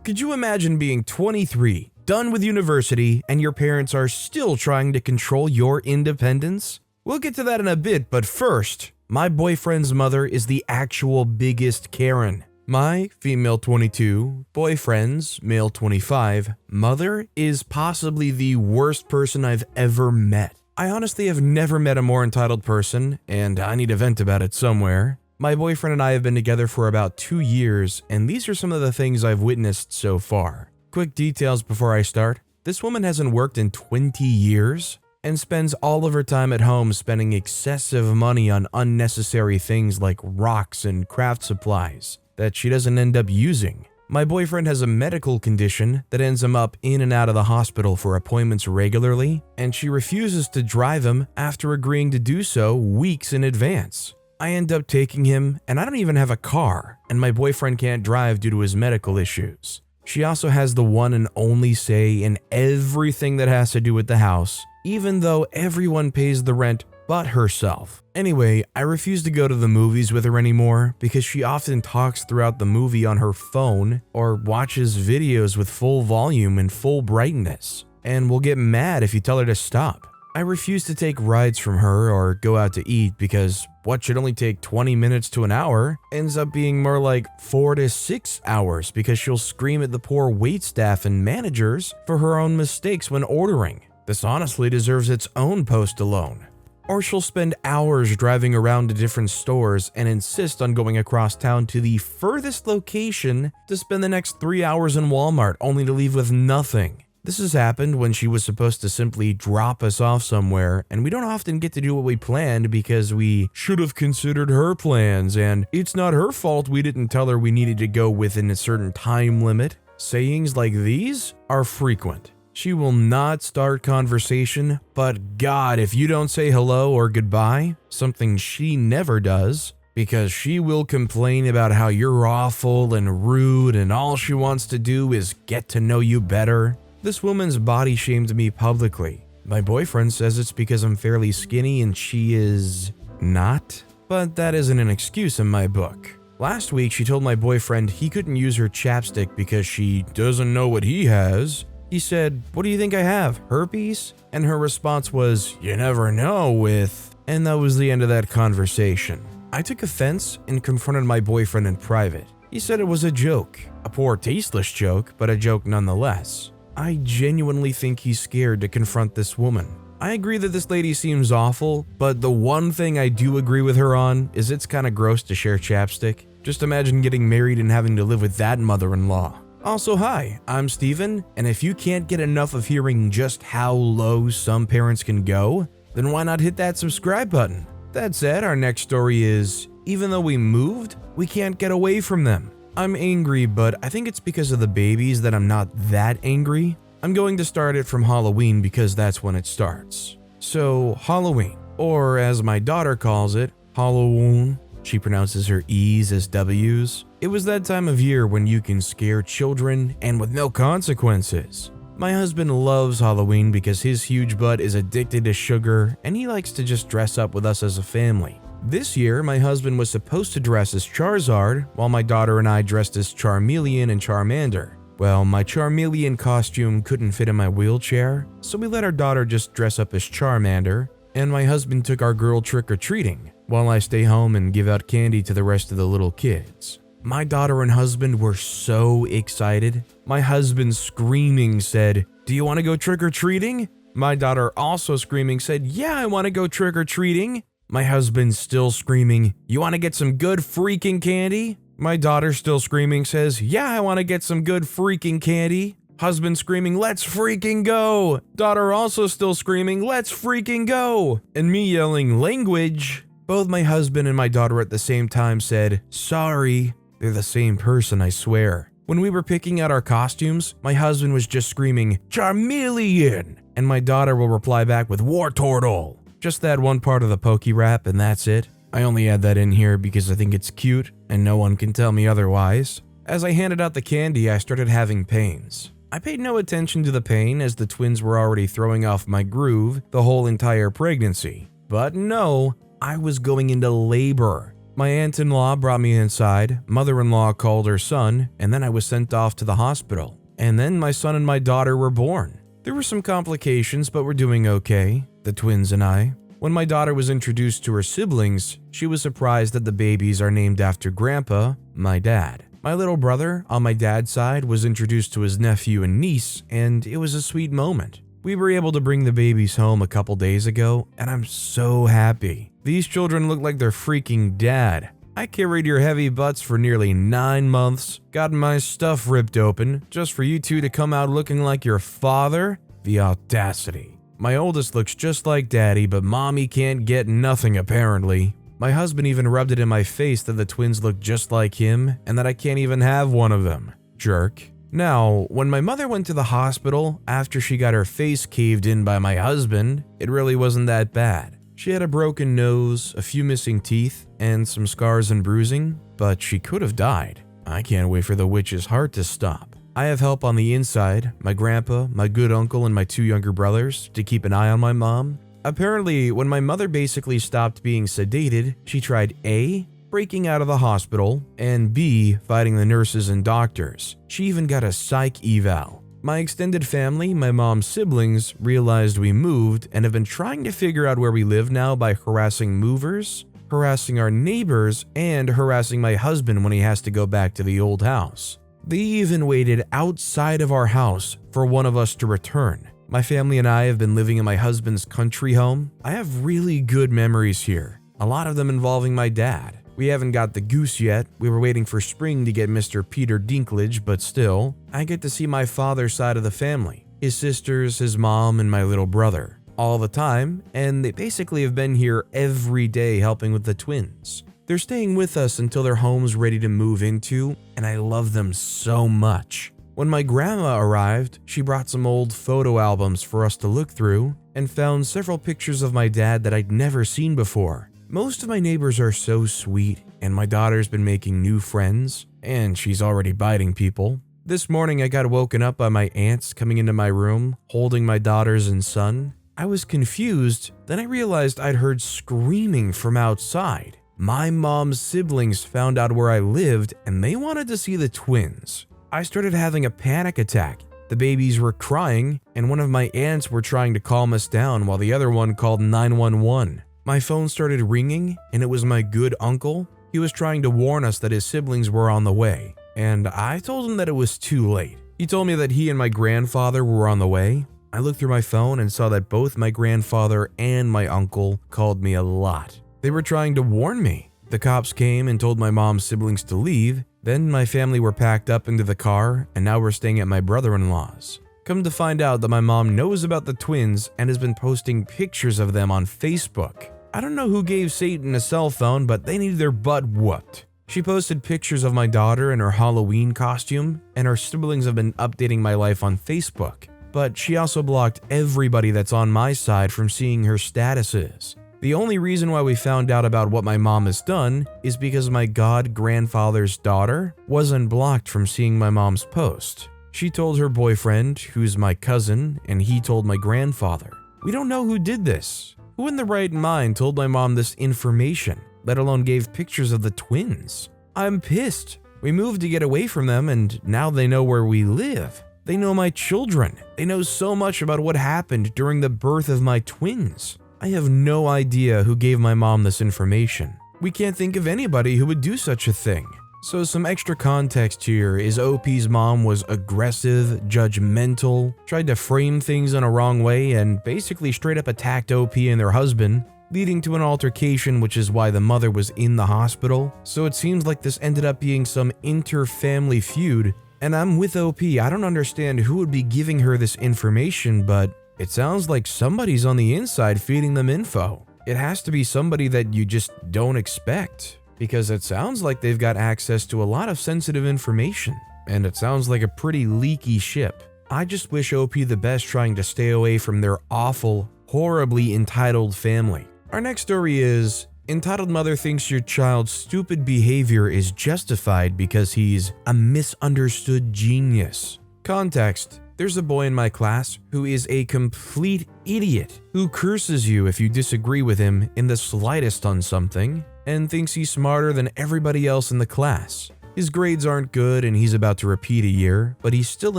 Could you imagine being 23, done with university, and your parents are still trying to control your independence? We'll get to that in a bit, but first, my boyfriend's mother is the actual biggest Karen. My female 22, boyfriend's male 25, mother is possibly the worst person I've ever met. I honestly have never met a more entitled person, and I need to vent about it somewhere. My boyfriend and I have been together for about 2 years, and these are some of the things I've witnessed so far. Quick details before I start. This woman hasn't worked in 20 years and spends all of her time at home spending excessive money on unnecessary things like rocks and craft supplies that she doesn't end up using. My boyfriend has a medical condition that ends him up in and out of the hospital for appointments regularly, and she refuses to drive him after agreeing to do so weeks in advance. I end up taking him, and I don't even have a car, and my boyfriend can't drive due to his medical issues. She also has the one and only say in everything that has to do with the house, even though everyone pays the rent but herself. Anyway, I refuse to go to the movies with her anymore because she often talks throughout the movie on her phone or watches videos with full volume and full brightness, and will get mad if you tell her to stop. I refuse to take rides from her or go out to eat because what should only take 20 minutes to an hour ends up being more like 4 to 6 hours because she'll scream at the poor waitstaff and managers for her own mistakes when ordering. This honestly deserves its own post alone. Or she'll spend hours driving around to different stores and insist on going across town to the furthest location to spend the next 3 hours in Walmart only to leave with nothing. This has happened when she was supposed to simply drop us off somewhere, and we don't often get to do what we planned because we should have considered her plans, and it's not her fault we didn't tell her we needed to go within a certain time limit. Sayings like these are frequent. She will not start conversation, but God, if you don't say hello or goodbye, something she never does, because she will complain about how you're awful and rude and all she wants to do is get to know you better. This woman's body shamed me publicly. My boyfriend says it's because I'm fairly skinny and she is not, but that isn't an excuse in my book. Last week, she told my boyfriend he couldn't use her chapstick because she doesn't know what he has. He said, "What do you think I have, herpes?" And her response was, "You never know with..." And that was the end of that conversation. I took offense and confronted my boyfriend in private. He said it was a joke, a poor, tasteless joke, but a joke nonetheless. I genuinely think he's scared to confront this woman. I agree that this lady seems awful, but the one thing I do agree with her on is it's kinda gross to share chapstick. Just imagine getting married and having to live with that mother-in-law. Also, hi, I'm Steven, and if you can't get enough of hearing just how low some parents can go, then why not hit that subscribe button? That said, our next story is, even though we moved, we can't get away from them. I'm angry, but I think it's because of the babies that I'm not that angry. I'm going to start it from Halloween because that's when it starts. So, Halloween, or as my daughter calls it, Halloween. She pronounces her E's as W's. It was that time of year when you can scare children and with no consequences. My husband loves Halloween because his huge butt is addicted to sugar and he likes to just dress up with us as a family. This year, my husband was supposed to dress as Charizard, while my daughter and I dressed as Charmeleon and Charmander. Well, my Charmeleon costume couldn't fit in my wheelchair, so we let our daughter just dress up as Charmander, and my husband took our girl trick-or-treating, while I stay home and give out candy to the rest of the little kids. My daughter and husband were so excited. My husband screaming said, "Do you want to go trick-or-treating?" My daughter also screaming said, "Yeah, I want to go trick-or-treating." My husband still screaming, "You want to get some good freaking candy?" My daughter still screaming says, "Yeah, I want to get some good freaking candy." Husband screaming, "Let's freaking go." Daughter also still screaming, "Let's freaking go." And me yelling, "Language." Both my husband and my daughter at the same time said, "Sorry." They're the same person, I swear. When we were picking out our costumes, my husband was just screaming, "Charmeleon!" And my daughter will reply back with "War Turtle." Just that one part of the pokey rap and that's it. I only add that in here because I think it's cute and no one can tell me otherwise. As I handed out the candy, I started having pains. I paid no attention to the pain as the twins were already throwing off my groove the whole entire pregnancy. But no, I was going into labor. My aunt-in-law brought me inside, mother-in-law called her son, and then I was sent off to the hospital. And then my son and my daughter were born. There were some complications, but we're doing okay, the twins and I. When my daughter was introduced to her siblings, she was surprised that the babies are named after Grandpa, my dad. My little brother, on my dad's side, was introduced to his nephew and niece, and it was a sweet moment. We were able to bring the babies home a couple days ago, and I'm so happy. These children look like their freaking dad. I carried your heavy butts for nearly 9 months, got my stuff ripped open, just for you two to come out looking like your father? The audacity. My oldest looks just like daddy, but mommy can't get nothing apparently. My husband even rubbed it in my face that the twins look just like him and that I can't even have one of them. Jerk. Now, when my mother went to the hospital after she got her face caved in by my husband, it really wasn't that bad. She had a broken nose, a few missing teeth, and some scars and bruising, but she could have died. I can't wait for the witch's heart to stop. I have help on the inside, my grandpa, my good uncle, and my 2 younger brothers to keep an eye on my mom. Apparently, when my mother basically stopped being sedated, she tried A, breaking out of the hospital, and B, fighting the nurses and doctors. She even got a psych eval. My extended family, my mom's siblings, realized we moved and have been trying to figure out where we live now by harassing movers, harassing our neighbors, and harassing my husband when he has to go back to the old house. They even waited outside of our house for one of us to return. My family and I have been living in my husband's country home. I have really good memories here, a lot of them involving my dad. We haven't got the goose yet. We were waiting for spring to get Mr. Peter Dinklage, but still, I get to see my father's side of the family, his sisters, his mom, and my little brother, all the time, and they basically have been here every day helping with the twins. They're staying with us until their home's ready to move into, and I love them so much. When my grandma arrived, she brought some old photo albums for us to look through and found several pictures of my dad that I'd never seen before. Most of my neighbors are so sweet, and my daughter's been making new friends, and she's already biting people. This morning I got woken up by my aunts coming into my room, holding my daughters and son. I was confused, then I realized I'd heard screaming from outside. My mom's siblings found out where I lived, and they wanted to see the twins. I started having a panic attack. The babies were crying, and one of my aunts were trying to calm us down while the other one called 911. My phone started ringing, and it was my good uncle. He was trying to warn us that his siblings were on the way, and I told him that it was too late. He told me that he and my grandfather were on the way. I looked through my phone and saw that both my grandfather and my uncle called me a lot. They were trying to warn me. The cops came and told my mom's siblings to leave. Then my family were packed up into the car, and now we're staying at my brother-in-law's. Come to find out that my mom knows about the twins and has been posting pictures of them on Facebook. I don't know who gave Satan a cell phone, but they need their butt whooped. She posted pictures of my daughter in her Halloween costume, and her siblings have been updating my life on Facebook. But she also blocked everybody that's on my side from seeing her statuses. The only reason why we found out about what my mom has done is because my god-grandfather's daughter wasn't blocked from seeing my mom's post. She told her boyfriend, who's my cousin, and he told my grandfather. We don't know who did this. Who in the right mind told my mom this information, let alone gave pictures of the twins? I'm pissed. We moved to get away from them, and now they know where we live. They know my children. They know so much about what happened during the birth of my twins. I have no idea who gave my mom this information. We can't think of anybody who would do such a thing. So some extra context here is OP's mom was aggressive, judgmental, tried to frame things in a wrong way, and basically straight up attacked OP and their husband, leading to an altercation, which is why the mother was in the hospital. So it seems like this ended up being some inter-family feud, and I'm with OP. I don't understand who would be giving her this information, but it sounds like somebody's on the inside feeding them info. It has to be somebody that you just don't expect, because it sounds like they've got access to a lot of sensitive information, and it sounds like a pretty leaky ship. I just wish OP the best trying to stay away from their awful, horribly entitled family. Our next story is, entitled mother thinks your child's stupid behavior is justified because he's a misunderstood genius. Context. There's a boy in my class who is a complete idiot who curses you if you disagree with him in the slightest on something, and thinks he's smarter than everybody else in the class. His grades aren't good and he's about to repeat a year, but he still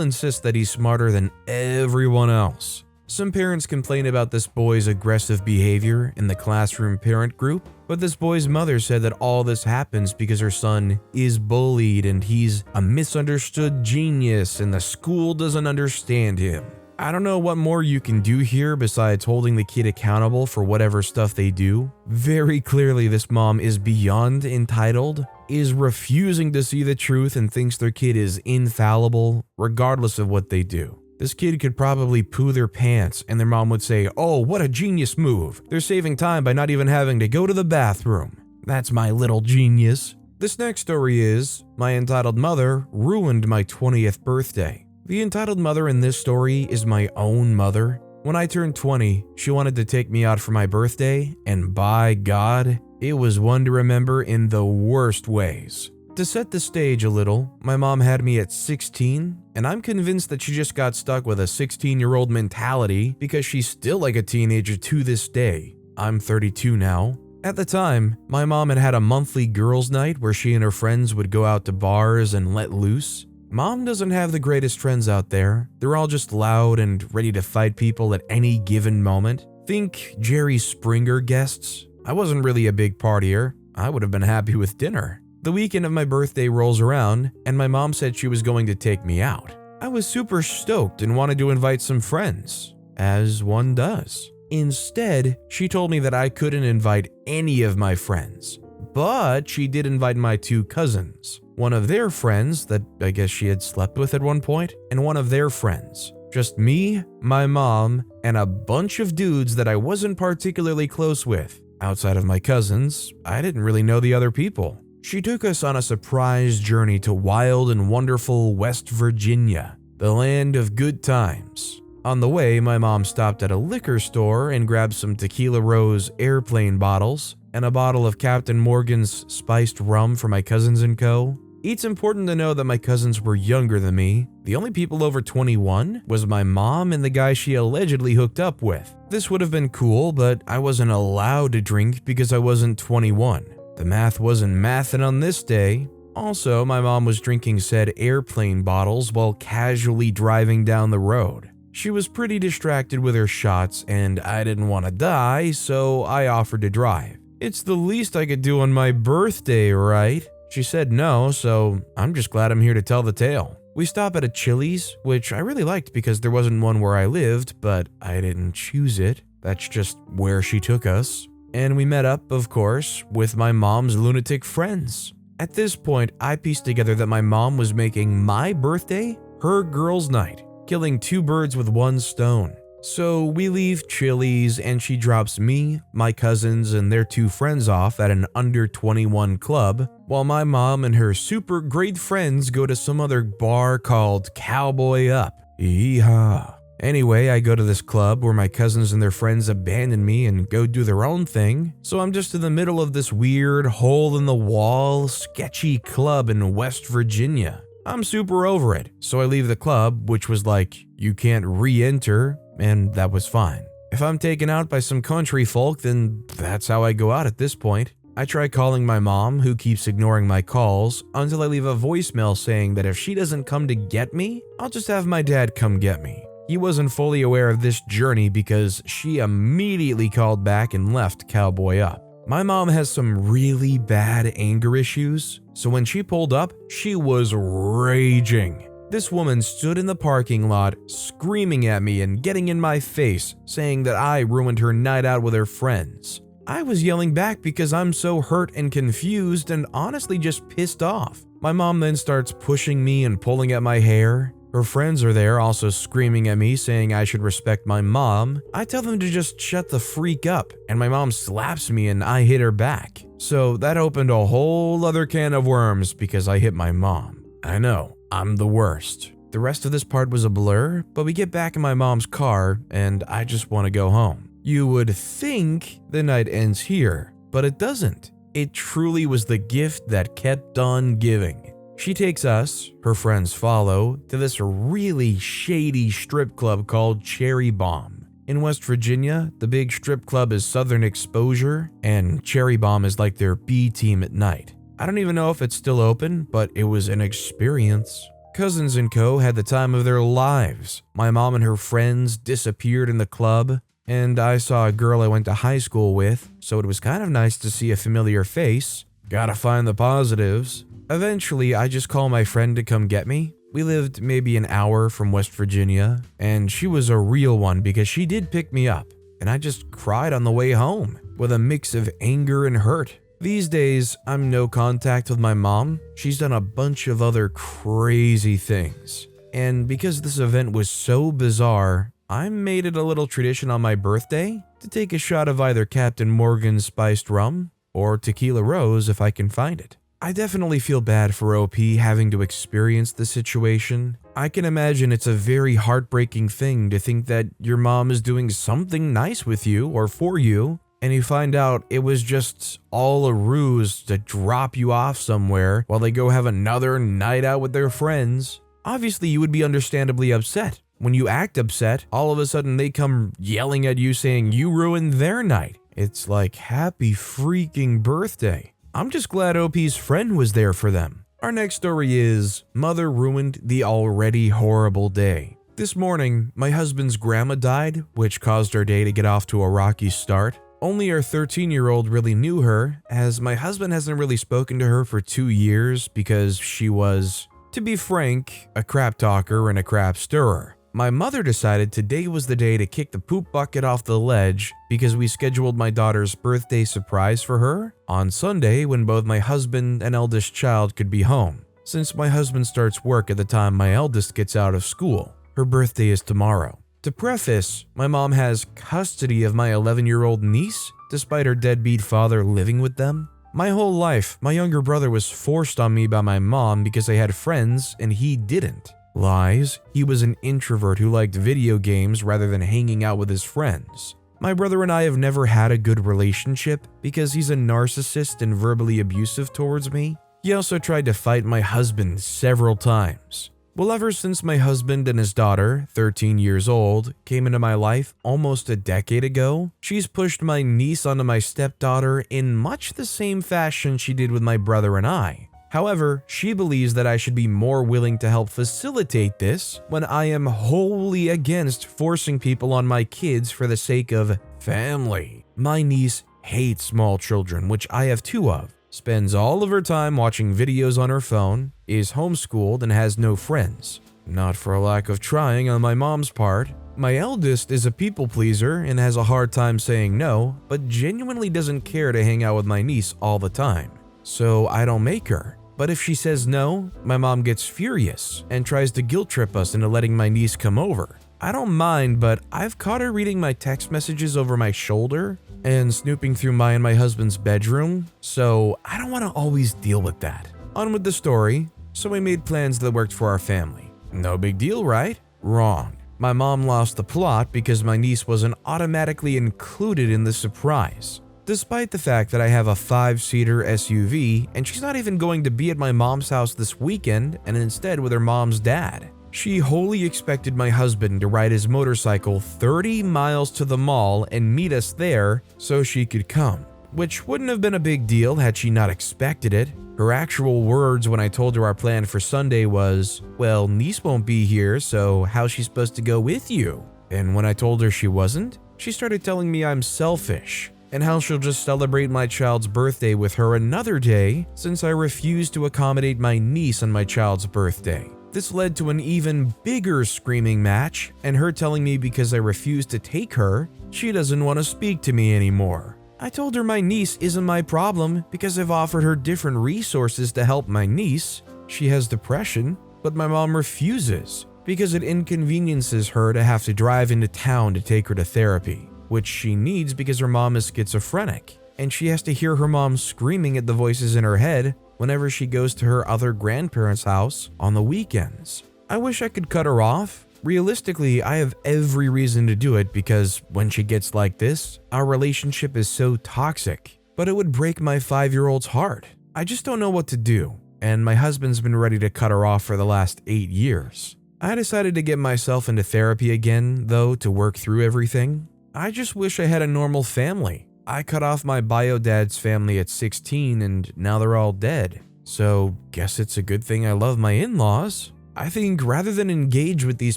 insists that he's smarter than everyone else. Some parents complain about this boy's aggressive behavior in the classroom parent group, but this boy's mother said that all this happens because her son is bullied and he's a misunderstood genius and the school doesn't understand him. I don't know what more you can do here besides holding the kid accountable for whatever stuff they do. Very clearly, this mom is beyond entitled, is refusing to see the truth and thinks their kid is infallible regardless of what they do. This kid could probably poo their pants and their mom would say, "Oh, what a genius move. They're saving time by not even having to go to the bathroom. That's my little genius." This next story is, my entitled mother ruined my 20th birthday. The entitled mother in this story is my own mother. When I turned 20, she wanted to take me out for my birthday, and by God, it was one to remember in the worst ways. To set the stage a little, my mom had me at 16, and I'm convinced that she just got stuck with a 16-year-old mentality because she's still like a teenager to this day. I'm 32 now. At the time, my mom had a monthly girls' night where she and her friends would go out to bars and let loose. Mom doesn't have the greatest friends out there. They're all just loud and ready to fight people at any given moment. Think Jerry Springer guests. I wasn't really a big partier. I would have been happy with dinner. The weekend of my birthday rolls around, and my mom said she was going to take me out. I was super stoked and wanted to invite some friends, as one does. Instead, she told me that I couldn't invite any of my friends, but she did invite my two cousins, one of their friends that I guess she had slept with at one point, and one of their friends. Just me, my mom, and a bunch of dudes that I wasn't particularly close with. Outside of my cousins, I didn't really know the other people. She took us on a surprise journey to wild and wonderful West Virginia, the land of good times. On the way, my mom stopped at a liquor store and grabbed some Tequila Rose airplane bottles and a bottle of Captain Morgan's spiced rum for my cousins and co. It's important to know that my cousins were younger than me. The only people over 21 was my mom and the guy she allegedly hooked up with. This would have been cool, but I wasn't allowed to drink because I wasn't 21. The math wasn't mathin' on this day. Also, my mom was drinking said airplane bottles while casually driving down the road. She was pretty distracted with her shots and I didn't want to die, so I offered to drive. It's the least I could do on my birthday, right? She said no, so I'm just glad I'm here to tell the tale. We stop at a Chili's, which I really liked because there wasn't one where I lived, but I didn't choose it. That's just where she took us. And we met up, of course, with my mom's lunatic friends. At this point, I pieced together that my mom was making my birthday her girls' night, killing two birds with one stone. So we leave Chili's and she drops me, my cousins, and their two friends off at an under 21 club, while my mom and her super great friends go to some other bar called Cowboy Up. Yeehaw. Anyway, I go to this club where my cousins and their friends abandon me and go do their own thing, so I'm just in the middle of this weird hole-in-the-wall, sketchy club in West Virginia. I'm super over it, so I leave the club, which was like, you can't re-enter, and that was fine. If I'm taken out by some country folk, then that's how I go out at this point. I try calling my mom, who keeps ignoring my calls, until I leave a voicemail saying that if she doesn't come to get me, I'll just have my dad come get me. He wasn't fully aware of this journey because she immediately called back and left Cowboy Up. My mom has some really bad anger issues, so when she pulled up, she was raging. This woman stood in the parking lot, screaming at me and getting in my face, saying that I ruined her night out with her friends. I was yelling back because I'm so hurt and confused and honestly just pissed off. My mom then starts pushing me and pulling at my hair. Her friends are there also screaming at me saying I should respect my mom. I tell them to just shut the freak up, and my mom slaps me and I hit her back. So that opened a whole other can of worms because I hit my mom. I know, I'm the worst. The rest of this part was a blur, but we get back in my mom's car and I just want to go home. You would think the night ends here, but it doesn't. It truly was the gift that kept on giving. She takes us, her friends follow, to this really shady strip club called Cherry Bomb. In West Virginia, the big strip club is Southern Exposure, and Cherry Bomb is like their B team at night. I don't even know if it's still open, but it was an experience. Cousins and co had the time of their lives. My mom and her friends disappeared in the club, and I saw a girl I went to high school with, so it was kind of nice to see a familiar face. Gotta find the positives. Eventually, I just called my friend to come get me. We lived maybe an hour from West Virginia, and she was a real one because she did pick me up, and I just cried on the way home with a mix of anger and hurt. These days, I'm no contact with my mom. She's done a bunch of other crazy things. And because this event was so bizarre, I made it a little tradition on my birthday to take a shot of either Captain Morgan's spiced rum or Tequila Rose if I can find it. I definitely feel bad for OP having to experience the situation. I can imagine it's a very heartbreaking thing to think that your mom is doing something nice with you or for you, and you find out it was just all a ruse to drop you off somewhere while they go have another night out with their friends. Obviously, you would be understandably upset. When you act upset, all of a sudden they come yelling at you saying you ruined their night. It's like, happy freaking birthday. I'm just glad OP's friend was there for them. Our next story is, Mother Ruined the Already Horrible Day. This morning, my husband's grandma died, which caused our day to get off to a rocky start. Only our 13-year-old really knew her, as my husband hasn't really spoken to her for 2 years because she was, to be frank, a crap talker and a crap stirrer. My mother decided today was the day to kick the poop bucket off the ledge because we scheduled my daughter's birthday surprise for her on Sunday when both my husband and eldest child could be home. Since my husband starts work at the time my eldest gets out of school, her birthday is tomorrow. To preface, my mom has custody of my 11-year-old niece, despite her deadbeat father living with them. My whole life, my younger brother was forced on me by my mom because I had friends and he didn't. Lies, he was an introvert who liked video games rather than hanging out with his friends. My brother and I have never had a good relationship because he's a narcissist and verbally abusive towards me. He also tried to fight my husband several times. Well, ever since my husband and his daughter, 13 years old, came into my life almost a decade ago, she's pushed my niece onto my stepdaughter in much the same fashion she did with my brother and I. However, she believes that I should be more willing to help facilitate this when I am wholly against forcing people on my kids for the sake of family. My niece hates small children, which I have 2 of. Spends all of her time watching videos on her phone, is homeschooled, and has no friends. Not for a lack of trying on my mom's part. My eldest is a people pleaser and has a hard time saying no, but genuinely doesn't care to hang out with my niece all the time. So I don't make her. But if she says no, my mom gets furious and tries to guilt trip us into letting my niece come over. I don't mind, but I've caught her reading my text messages over my shoulder and snooping through my and my husband's bedroom, so I don't want to always deal with that. On with the story. So we made plans that worked for our family. No big deal, right? Wrong. My mom lost the plot because my niece wasn't automatically included in the surprise. Despite the fact that I have a 5-seater SUV and she's not even going to be at my mom's house this weekend and instead with her mom's dad. She wholly expected my husband to ride his motorcycle 30 miles to the mall and meet us there so she could come, which wouldn't have been a big deal had she not expected it. Her actual words when I told her our plan for Sunday was, "Well, niece won't be here, so how's she supposed to go with you?" And when I told her she wasn't, she started telling me I'm selfish and how she'll just celebrate my child's birthday with her another day since I refused to accommodate my niece on my child's birthday. This led to an even bigger screaming match and her telling me because I refused to take her, she doesn't want to speak to me anymore. I told her my niece isn't my problem because I've offered her different resources to help my niece. She has depression, but my mom refuses because it inconveniences her to have to drive into town to take her to therapy, which she needs because her mom is schizophrenic, and she has to hear her mom screaming at the voices in her head whenever she goes to her other grandparents' house on the weekends. I wish I could cut her off. Realistically, I have every reason to do it because when she gets like this, our relationship is so toxic. But it would break my 5-year-old's heart. I just don't know what to do, and my husband's been ready to cut her off for the last 8 years. I decided to get myself into therapy again, though, to work through everything. I just wish I had a normal family. I cut off my bio dad's family at 16 and now they're all dead. So, guess it's a good thing I love my in-laws. I think rather than engage with these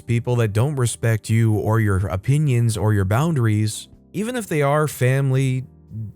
people that don't respect you or your opinions or your boundaries, even if they are family,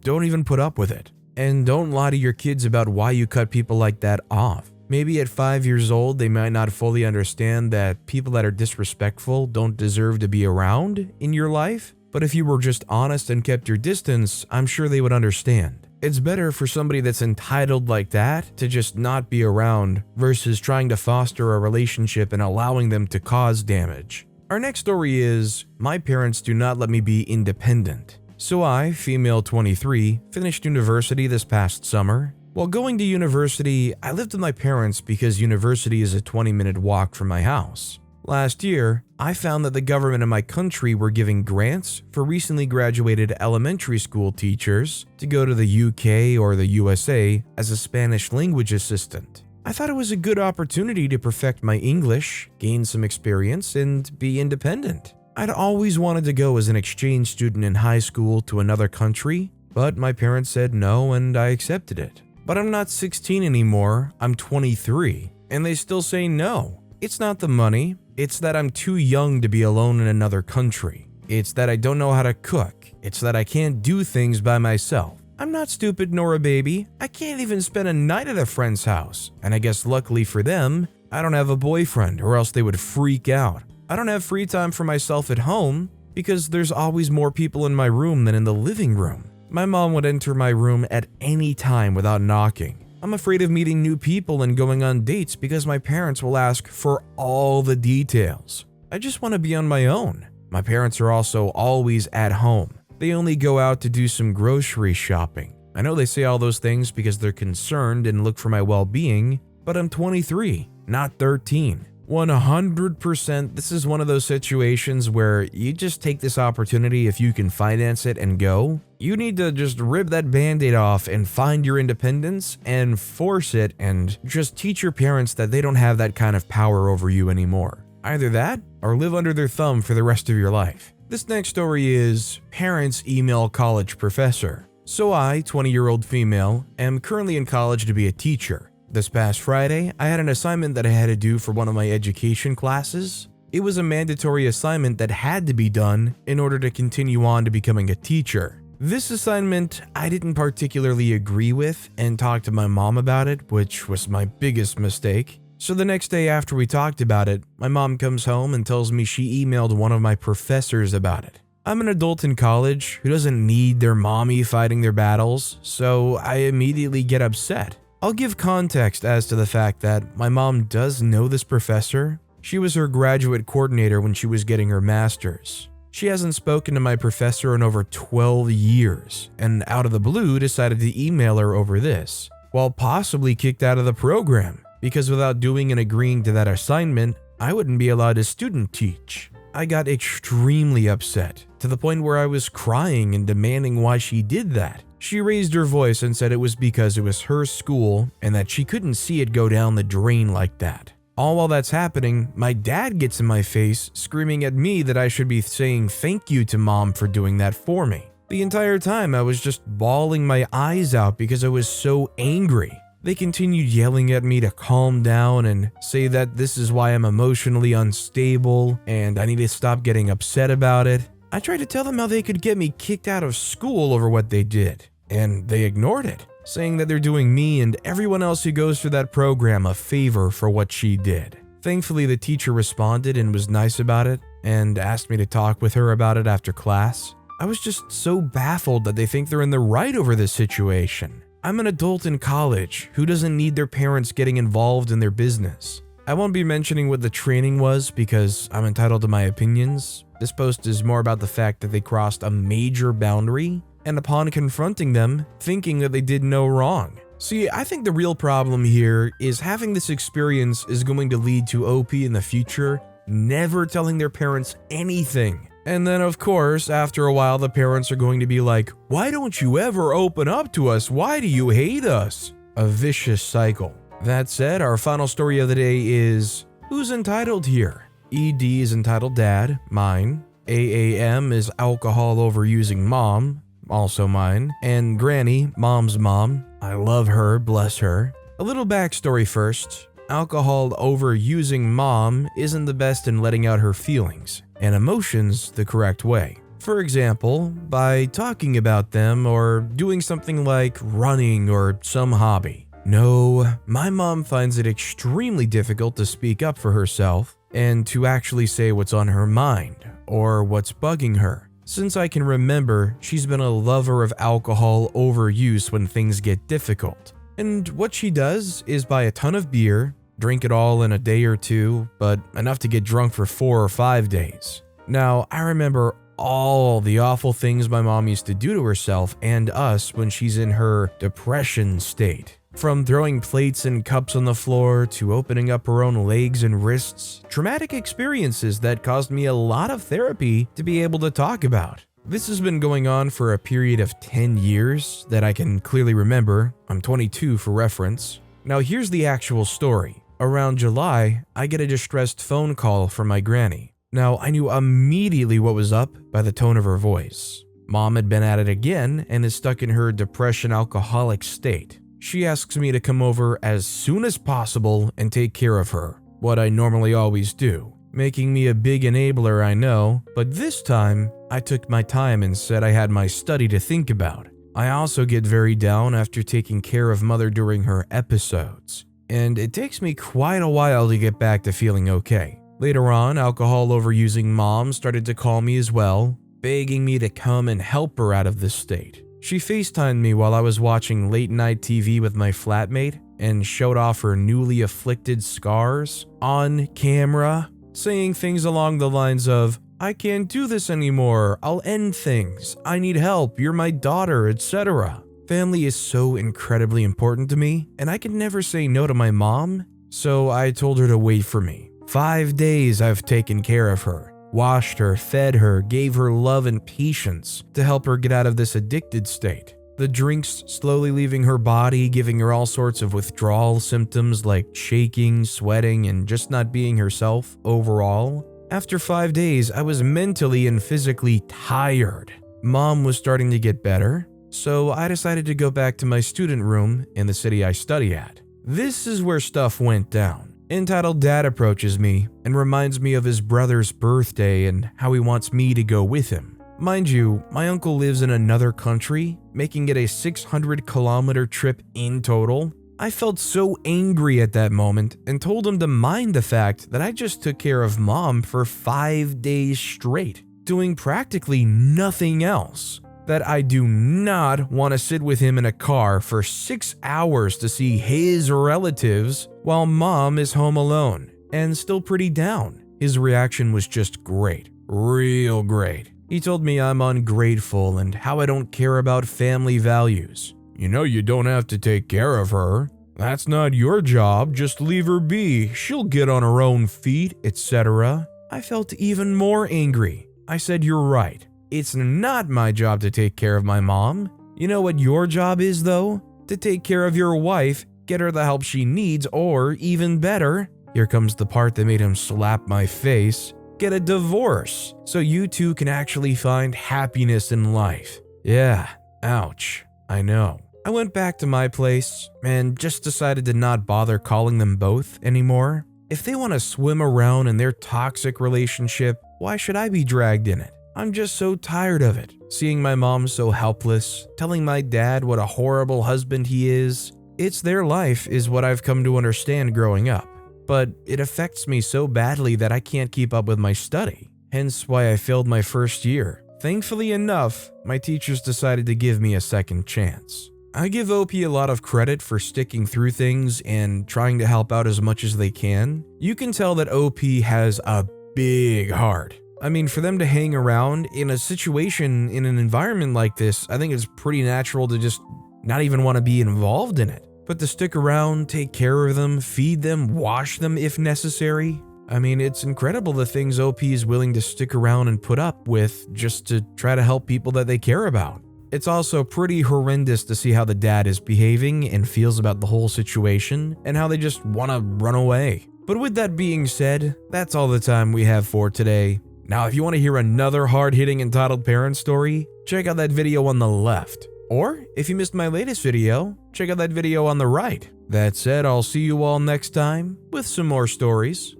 don't even put up with it. And don't lie to your kids about why you cut people like that off. Maybe at 5 years old, they might not fully understand that people that are disrespectful don't deserve to be around in your life. But if you were just honest and kept your distance, I'm sure they would understand. It's better for somebody that's entitled like that to just not be around versus trying to foster a relationship and allowing them to cause damage. Our next story is, my parents do not let me be independent. So I, female 23, finished university this past summer. While going to university, I lived with my parents because university is a 20-minute walk from my house. Last year, I found that the government in my country were giving grants for recently graduated elementary school teachers to go to the UK or the USA as a Spanish language assistant. I thought it was a good opportunity to perfect my English, gain some experience, and be independent. I'd always wanted to go as an exchange student in high school to another country, but my parents said no and I accepted it. But I'm not 16 anymore, I'm 23, and they still say no. It's not the money, it's that I'm too young to be alone in another country. It's that I don't know how to cook. It's that I can't do things by myself. I'm not stupid nor a baby. I can't even spend a night at a friend's house. And I guess luckily for them, I don't have a boyfriend or else they would freak out. I don't have free time for myself at home because there's always more people in my room than in the living room. My mom would enter my room at any time without knocking. I'm afraid of meeting new people and going on dates because my parents will ask for all the details. I just want to be on my own. My parents are also always at home. They only go out to do some grocery shopping. I know they say all those things because they're concerned and look for my well-being, but I'm 23, not 13. 100% this is one of those situations where you just take this opportunity if you can finance it and go. You need to just rip that band-aid off and find your independence and force it and just teach your parents that they don't have that kind of power over you anymore. Either that or live under their thumb for the rest of your life. This next story is Parents Email College Professor. So I, 20-year-old female, am currently in college to be a teacher. This past Friday, I had an assignment that I had to do for one of my education classes. It was a mandatory assignment that had to be done in order to continue on to becoming a teacher. This assignment I didn't particularly agree with and talked to my mom about it, which was my biggest mistake. So the next day after we talked about it, my mom comes home and tells me she emailed one of my professors about it. I'm an adult in college who doesn't need their mommy fighting their battles, so I immediately get upset. I'll give context as to the fact that my mom does know this professor. She was her graduate coordinator when she was getting her master's. She hasn't spoken to my professor in over 12 years, and out of the blue decided to email her over this, while possibly kicked out of the program, because without doing and agreeing to that assignment, I wouldn't be allowed to student teach. I got extremely upset, to the point where I was crying and demanding why she did that. She raised her voice and said it was because it was her school and that she couldn't see it go down the drain like that. All while that's happening, my dad gets in my face, screaming at me that I should be saying thank you to mom for doing that for me. The entire time I was just bawling my eyes out because I was so angry. They continued yelling at me to calm down and say that this is why I'm emotionally unstable and I need to stop getting upset about it. I tried to tell them how they could get me kicked out of school over what they did, and they ignored it, saying that they're doing me and everyone else who goes through that program a favor for what she did. Thankfully, the teacher responded and was nice about it and asked me to talk with her about it after class. I was just so baffled that they think they're in the right over this situation. I'm an adult in college who doesn't need their parents getting involved in their business. I won't be mentioning what the training was because I'm entitled to my opinions. This post is more about the fact that they crossed a major boundary, and upon confronting them, thinking that they did no wrong. See, I think the real problem here is having this experience is going to lead to OP in the future never telling their parents anything. And then of course, after a while the parents are going to be like, "Why don't you ever open up to us? Why do you hate us?" A vicious cycle. That said, our final story of the day is, who's entitled here? ED is entitled Dad, mine. AAM is alcohol overusing mom, also mine. And Granny, mom's mom. I love her, bless her. A little backstory first. Alcohol overusing mom isn't the best in letting out her feelings and emotions the correct way. For example, by talking about them or doing something like running or some hobby. No, my mom finds it extremely difficult to speak up for herself and to actually say what's on her mind or what's bugging her. Since I can remember, she's been a lover of alcohol overuse when things get difficult. And what she does is buy a ton of beer, drink it all in a day or two, but enough to get drunk for 4 or 5 days. Now, I remember all the awful things my mom used to do to herself and us when she's in her depression state. From throwing plates and cups on the floor to opening up her own legs and wrists, traumatic experiences that caused me a lot of therapy to be able to talk about. This has been going on for a period of 10 years that I can clearly remember. I'm 22 for reference. Now here's the actual story. Around July, I get a distressed phone call from my granny. Now, I knew immediately what was up by the tone of her voice. Mom had been at it again and is stuck in her depression alcoholic state. She asks me to come over as soon as possible and take care of her, what I normally always do, making me a big enabler, I know, but this time I took my time and said I had my study to think about. I also get very down after taking care of mother during her episodes, and it takes me quite a while to get back to feeling okay. Later on, alcohol overusing mom started to call me as well, begging me to come and help her out of this state. She FaceTimed me while I was watching late night TV with my flatmate and showed off her newly afflicted scars on camera, saying things along the lines of, "I can't do this anymore, I'll end things, I need help, you're my daughter, etc." Family is so incredibly important to me, and I could never say no to my mom, so I told her to wait for me. 5 days I've taken care of her. Washed her, fed her, gave her love and patience to help her get out of this addicted state. The drinks slowly leaving her body, giving her all sorts of withdrawal symptoms like shaking, sweating, and just not being herself overall. After 5 days, I was mentally and physically tired. Mom was starting to get better, so I decided to go back to my student room in the city I study at. This is where stuff went down. Entitled Dad approaches me and reminds me of his brother's birthday and how he wants me to go with him. Mind you, my uncle lives in another country, making it a 600-kilometer trip in total. I felt so angry at that moment and told him to mind the fact that I just took care of mom for 5 days straight, doing practically nothing else. That I do not want to sit with him in a car for 6 hours to see his relatives while mom is home alone and still pretty down. His reaction was just great, real great. He told me I'm ungrateful and how I don't care about family values. "You know you don't have to take care of her. That's not your job, just leave her be. She'll get on her own feet, etc." I felt even more angry. I said, "You're right. It's not my job to take care of my mom. You know what your job is, though? To take care of your wife, get her the help she needs, or even better," here comes the part that made him slap my face, "get a divorce so you two can actually find happiness in life." Yeah, ouch, I know. I went back to my place and just decided to not bother calling them both anymore. If they want to swim around in their toxic relationship, why should I be dragged in it? I'm just so tired of it. Seeing my mom so helpless, telling my dad what a horrible husband he is. It's their life is what I've come to understand growing up. But it affects me so badly that I can't keep up with my study. Hence why I failed my first year. Thankfully enough, my teachers decided to give me a second chance. I give OP a lot of credit for sticking through things and trying to help out as much as they can. You can tell that OP has a big heart. I mean, for them to hang around in a situation, in an environment like this, I think it's pretty natural to just not even want to be involved in it. But to stick around, take care of them, feed them, wash them if necessary. I mean, it's incredible the things OP is willing to stick around and put up with just to try to help people that they care about. It's also pretty horrendous to see how the dad is behaving and feels about the whole situation and how they just want to run away. But with that being said, that's all the time we have for today. Now, if you want to hear another hard-hitting entitled parent story, check out that video on the left. Or, if you missed my latest video, check out that video on the right. That said, I'll see you all next time with some more stories.